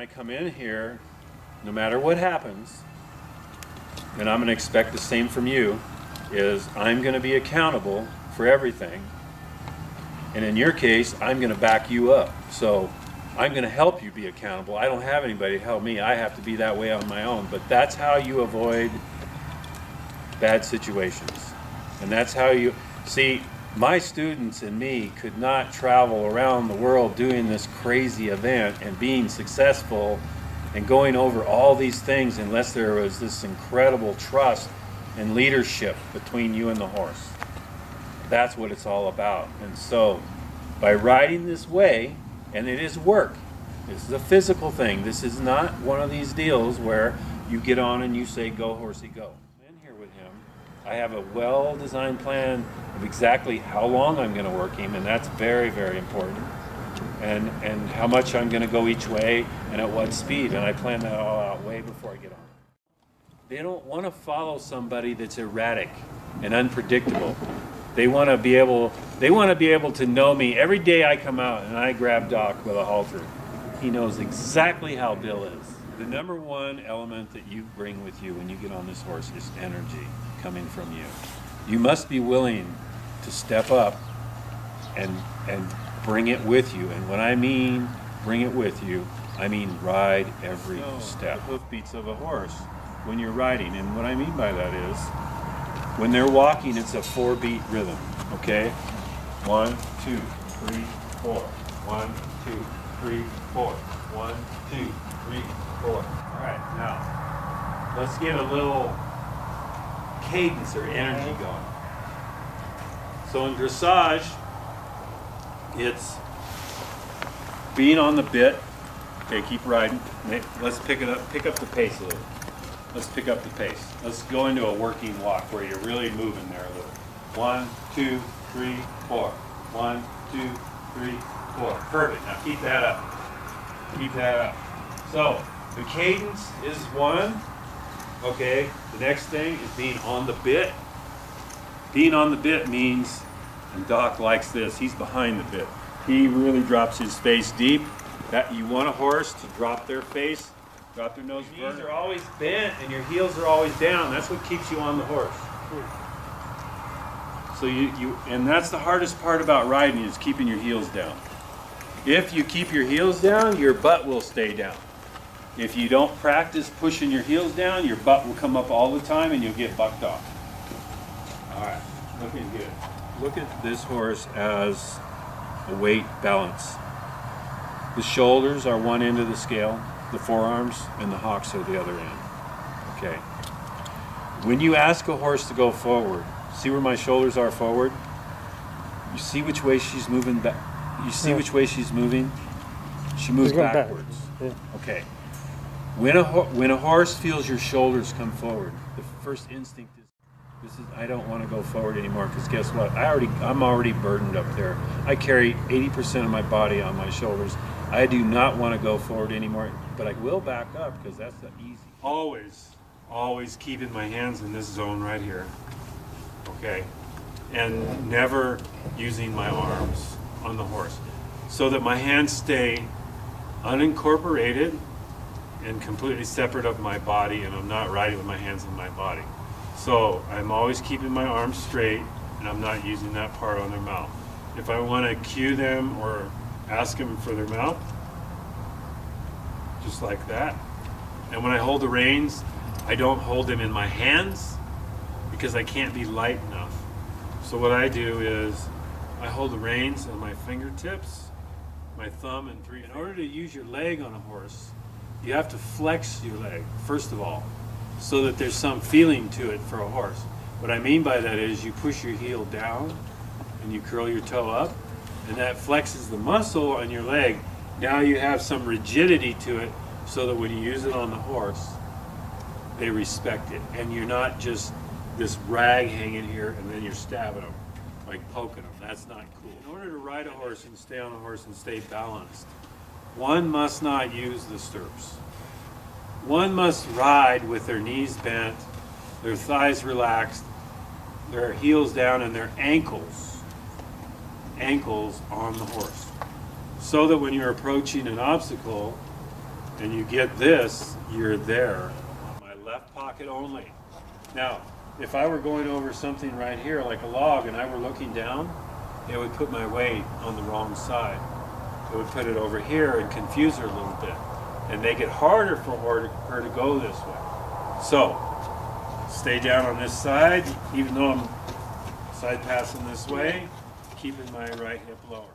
I come in here, no matter what happens, and I'm going to expect the same from you, is I'm going to be accountable for everything. And in your case, I'm going to back you up. So I'm going to help you be accountable. I don't have anybody to help me. I have to be that way on my own. But that's how you avoid bad situations. And that's how you see, my students and me could not travel around the world doing this crazy event and being successful and going over all these things unless there was this incredible trust and leadership between you and the horse. That's what it's all about. And so by riding this way, and it is work, this is a physical thing. This is not one of these deals where you get on and you say, go horsey, go. In here with him, I have a well-designed plan of exactly how long I'm going to work him, and that's very, very important. And how much I'm going to go each way and at what speed, and I plan that all out way before I get on. They don't want to follow somebody that's erratic and unpredictable. They want to be able to know me. Every day I come out and I grab Doc with a halter, he knows exactly how Bill is. The number one element that you bring with you when you get on this horse is energy coming from you. You must be willing to step up and bring it with you. And when I mean bring it with you, I mean ride every step. The hoofbeats of a horse when you're riding. And what I mean by that is, when they're walking, it's a 4-beat rhythm, okay? 1, 2, 3, 4. 1, 2, 3, 4. 1, 2, 3, 4. All right, now, let's get a little cadence or energy going. So in dressage, it's being on the bit. Okay, keep riding. Let's pick up the pace a little. Let's pick up the pace. Let's go into a working walk where you're really moving there a little. 1, 2, 3, 4. 1, 2, 3, 4. Perfect. Now keep that up. Keep that up. So the cadence is 1. Okay. The next thing is being on the bit. Being on the bit means, and Doc likes this, he's behind the bit. He really drops his face deep. That you want a horse to drop their face. Drop their nose. Your knees are always bent and your heels are always down. That's what keeps you on the horse. So and that's the hardest part about riding is keeping your heels down. If you keep your heels down, your butt will stay down. If you don't practice pushing your heels down, your butt will come up all the time and you'll get bucked off. All right, looking good. Look at this horse as a weight balance. The shoulders are one end of the scale. The forearms and the hocks are the other end. Okay. When you ask a horse to go forward, see where my shoulders are forward? You see which way she's moving back? You see which way she's moving? She moves backwards. Yeah. Okay. When a horse feels your shoulders come forward, the first instinct is I don't want to go forward anymore because guess what? I'm already burdened up there. I carry 80% of my body on my shoulders. I do not want to go forward anymore, but I will back up because that's the easy. Always keeping my hands in this zone right here, okay? And never using my arms on the horse so that my hands stay unincorporated and completely separate of my body, and I'm not riding with my hands in my body. So I'm always keeping my arms straight and I'm not using that part on their mouth. If I want to cue them or ask them for their mouth, just like that. And when I hold the reins, I don't hold them in my hands because I can't be light enough. So what I do is I hold the reins on my fingertips, my thumb and 3. In order to use your leg on a horse, you have to flex your leg, first of all, so that there's some feeling to it for a horse. What I mean by that is you push your heel down and you curl your toe up, and that flexes the muscle on your leg. Now you have some rigidity to it so that when you use it on the horse, they respect it. And you're not just this rag hanging here and then you're stabbing them, like poking them. That's not cool. In order to ride a horse and stay on a horse and stay balanced, one must not use the stirrups. One must ride with their knees bent, their thighs relaxed, their heels down, and their ankles on the horse. So that when you're approaching an obstacle, and you get this, you're there. My left pocket only. Now, if I were going over something right here, like a log, and I were looking down, it would put my weight on the wrong side. It would put it over here and confuse her a little bit, and make it harder for her to go this way. So, stay down on this side, even though I'm side passing this way, keeping my right hip lower.